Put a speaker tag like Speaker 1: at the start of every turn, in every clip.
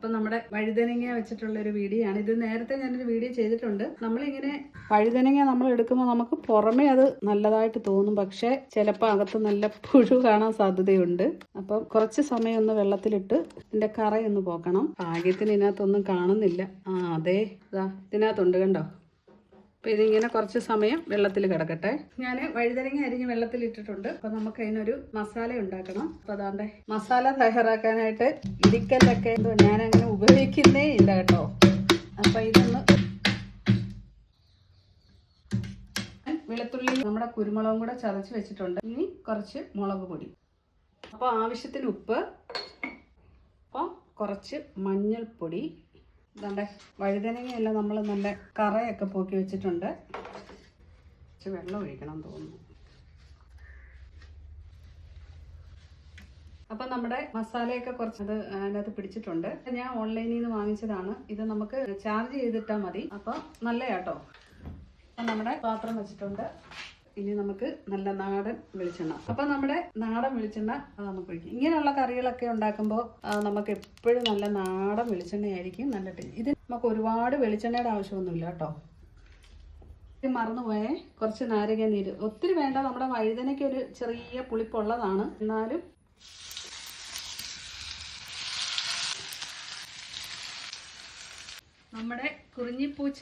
Speaker 1: അപ്പം നമ്മുടെ വഴുതനങ്ങ വെച്ചിട്ടുള്ള ഒരു വീഡിയോ ആണ് ഇത്. നേരത്തെ ഞാനൊരു വീഡിയോ ചെയ്തിട്ടുണ്ട്. നമ്മളിങ്ങനെ വഴുതനങ്ങ നമ്മൾ എടുക്കുമ്പോൾ നമുക്ക് പുറമേ അത് നല്ലതായിട്ട് തോന്നും, പക്ഷേ ചിലപ്പോൾ അകത്ത് നല്ല പുഴു കാണാൻ സാധ്യതയുണ്ട്. അപ്പം കുറച്ച് സമയം ഒന്ന് വെള്ളത്തിലിട്ട് ഇതിൻ്റെ കറയൊന്ന് പോക്കണം. ഭാഗ്യത്തിന് ഇതിനകത്തൊന്നും കാണുന്നില്ല. അതെ ഇതാ ഇതിനകത്തുണ്ട്, കണ്ടോ. അപ്പോൾ ഇതിങ്ങനെ കുറച്ച് സമയം വെള്ളത്തിൽ കിടക്കട്ടെ. ഞാൻ വഴുതനങ്ങ അരിഞ്ഞ് വെള്ളത്തിലിട്ടിട്ടുണ്ട്. അപ്പോൾ നമുക്ക് അതിനൊരു മസാല ഉണ്ടാക്കണം. അപ്പോൾ അതാണ്ട് മസാല തയ്യാറാക്കാനായിട്ട് ഇടിക്കലൊക്കെ ഞാനങ്ങനെ ഉപയോഗിക്കുന്നേ ഇല്ല കേട്ടോ. അപ്പോൾ ഇതൊന്ന് വെളുത്തുള്ളി നമ്മുടെ കുരുമുളകും കൂടെ ചതച്ച് വെച്ചിട്ടുണ്ട്. ഇനി കുറച്ച് മുളക് പൊടി, അപ്പോൾ ആവശ്യത്തിന് ഉപ്പ്, അപ്പോൾ കുറച്ച് മഞ്ഞൾപ്പൊടി. ഇതാണ്ട് വഴുതനങ്ങയെല്ലാം നമ്മൾ നല്ല കറയൊക്കെ പോക്കി വെച്ചിട്ടുണ്ട്. കുറച്ച് വെള്ളം ഒഴിക്കണം തോന്നുന്നു. അപ്പം നമ്മുടെ മസാലയൊക്കെ കുറച്ചത് അതിനകത്ത് പിടിച്ചിട്ടുണ്ട്. ഞാൻ ഓൺലൈനിൽ നിന്ന് വാങ്ങിച്ചതാണ്. ഇത് നമുക്ക് ചാർജ് ചെയ്തിട്ടാൽ മതി. അപ്പോൾ നല്ല കേട്ടോ. അപ്പം നമ്മുടെ പാത്രം വെച്ചിട്ടുണ്ട്. ഇനി നമുക്ക് നല്ല നാടൻ വെളിച്ചെണ്ണ. അപ്പം നമ്മുടെ നാടൻ വെളിച്ചെണ്ണ നമുക്ക് ഒഴിക്കും. ഇങ്ങനെയുള്ള കറികളൊക്കെ ഉണ്ടാക്കുമ്പോൾ നമുക്ക് എപ്പോഴും നല്ല നാടൻ വെളിച്ചെണ്ണയായിരിക്കും നല്ല ടേസ്റ്റ്. ഇത് നമുക്ക് ഒരുപാട് വെളിച്ചെണ്ണയുടെ ആവശ്യമൊന്നുമില്ല കേട്ടോ. ഇത് മറന്നുപോയേ, കുറച്ച് നാരങ്ങ നീര്, ഒത്തിരി വേണ്ട. നമ്മുടെ വഴുതനയ്ക്ക് ഒരു ചെറിയ പുളിപ്പുള്ളതാണ്, എന്നാലും നമ്മുടെ കുറിഞ്ഞിപ്പൂച്ച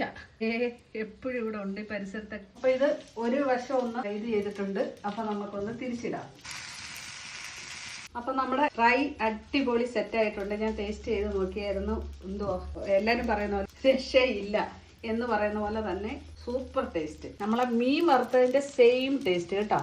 Speaker 1: എപ്പോഴും ഇവിടെ ഉണ്ട് ഈ പരിസരത്തൊക്കെ. അപ്പോൾ ഇത് ഒരു വശം ഒന്ന് ഇത് ചെയ്തിട്ടുണ്ട്. അപ്പോൾ നമുക്കൊന്ന് തിരിച്ചിടാം. അപ്പം നമ്മുടെ ഫ്രൈ അടിപൊളി സെറ്റായിട്ടുണ്ട്. ഞാൻ ടേസ്റ്റ് ചെയ്ത് നോക്കിയായിരുന്നു. എന്തോ എല്ലാവരും പറയുന്ന പോലെ രക്ഷയില്ല എന്ന് പറയുന്ന പോലെ തന്നെ സൂപ്പർ ടേസ്റ്റ്. നമ്മളെ മീൻ വറുത്തതിൻ്റെ സെയിം ടേസ്റ്റ് കേട്ടോ.